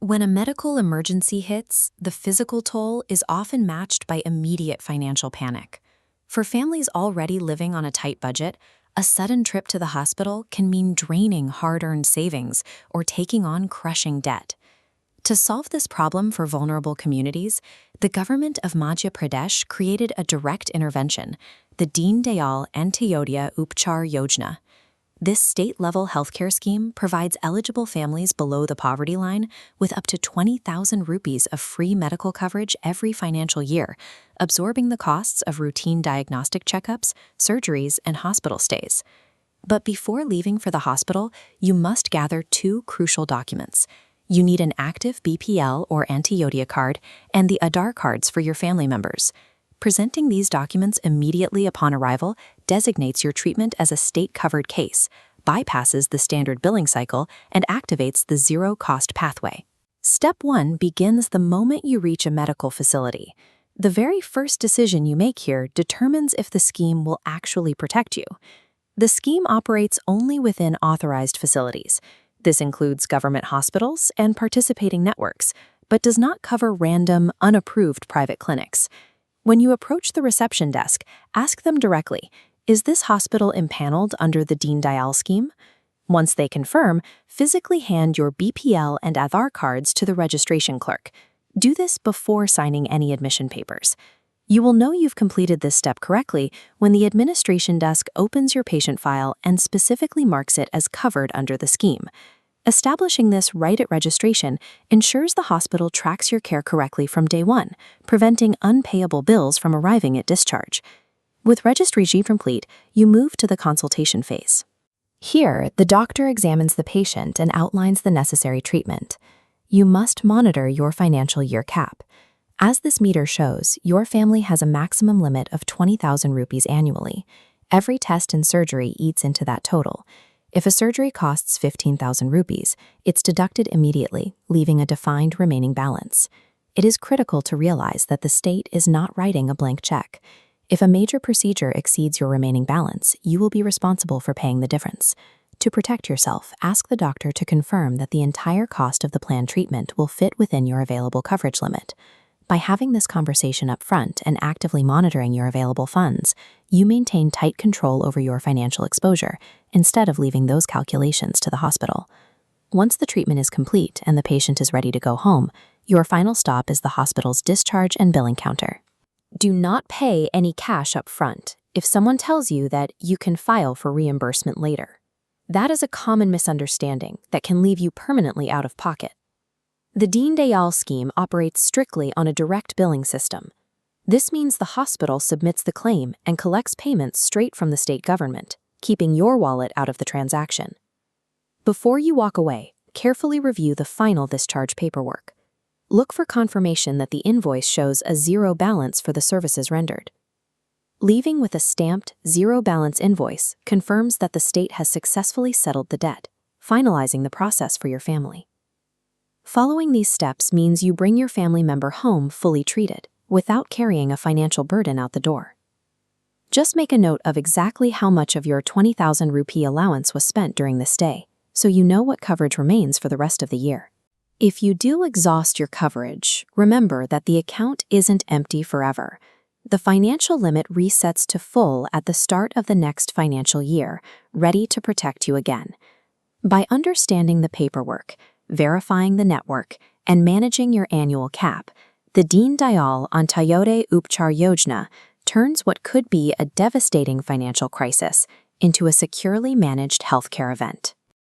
When a medical emergency hits, the physical toll is often matched by immediate financial panic. For families already living on a tight budget, a sudden trip to the hospital can mean draining hard-earned savings or taking on crushing debt. To solve this problem for vulnerable communities, the government of Madhya Pradesh created a direct intervention, the Deen Dayal Antyoday Upchar Yojna. This state-level healthcare scheme provides eligible families below the poverty line with up to 20,000 rupees of free medical coverage every financial year, absorbing the costs of routine diagnostic checkups, surgeries, and hospital stays. But before leaving for the hospital, you must gather two crucial documents. You need an active BPL or Antyoday card and the Aadhaar cards for your family members. Presenting these documents immediately upon arrival designates your treatment as a state-covered case, bypasses the standard billing cycle, and activates the zero-cost pathway. Step 1 begins the moment you reach a medical facility. The very first decision you make here determines if the scheme will actually protect you. The scheme operates only within authorized facilities. This includes government hospitals and participating networks, but does not cover random, unapproved private clinics. When you approach the reception desk, ask them directly, is this hospital impaneled under the Deen Dayal scheme? Once they confirm, physically hand your BPL and Aadhaar cards to the registration clerk. Do this before signing any admission papers. You will know you've completed this step correctly when the administration desk opens your patient file and specifically marks it as covered under the scheme. Establishing this right at registration ensures the hospital tracks your care correctly from day one, preventing unpayable bills from arriving at discharge. With registry complete, you move to the consultation phase. Here, the doctor examines the patient and outlines the necessary treatment. You must monitor your financial year cap. As this meter shows, your family has a maximum limit of 20,000 rupees annually. Every test and surgery eats into that total. If a surgery costs 15,000 rupees, it's deducted immediately, leaving a defined remaining balance. It is critical to realize that the state is not writing a blank check. If a major procedure exceeds your remaining balance, you will be responsible for paying the difference. To protect yourself, ask the doctor to confirm that the entire cost of the planned treatment will fit within your available coverage limit. By having this conversation up front and actively monitoring your available funds, you maintain tight control over your financial exposure instead of leaving those calculations to the hospital. Once the treatment is complete and the patient is ready to go home, your final stop is the hospital's discharge and billing counter. Do not pay any cash up front if someone tells you that you can file for reimbursement later. That is a common misunderstanding that can leave you permanently out of pocket. The Deen Dayal scheme operates strictly on a direct billing system. This means the hospital submits the claim and collects payments straight from the state government, keeping your wallet out of the transaction. Before you walk away, carefully review the final discharge paperwork. Look for confirmation that the invoice shows a zero balance for the services rendered. Leaving with a stamped zero balance invoice confirms that the state has successfully settled the debt, finalizing the process for your family. Following these steps means you bring your family member home fully treated, without carrying a financial burden out the door. Just make a note of exactly how much of your 20,000 rupee allowance was spent during this stay, so you know what coverage remains for the rest of the year. If you do exhaust your coverage, remember that the account isn't empty forever. The financial limit resets to full at the start of the next financial year, ready to protect you again. By understanding the paperwork, verifying the network, and managing your annual cap, the Deen Dayal Antyoday Upchar Yojna turns what could be a devastating financial crisis into a securely managed healthcare event.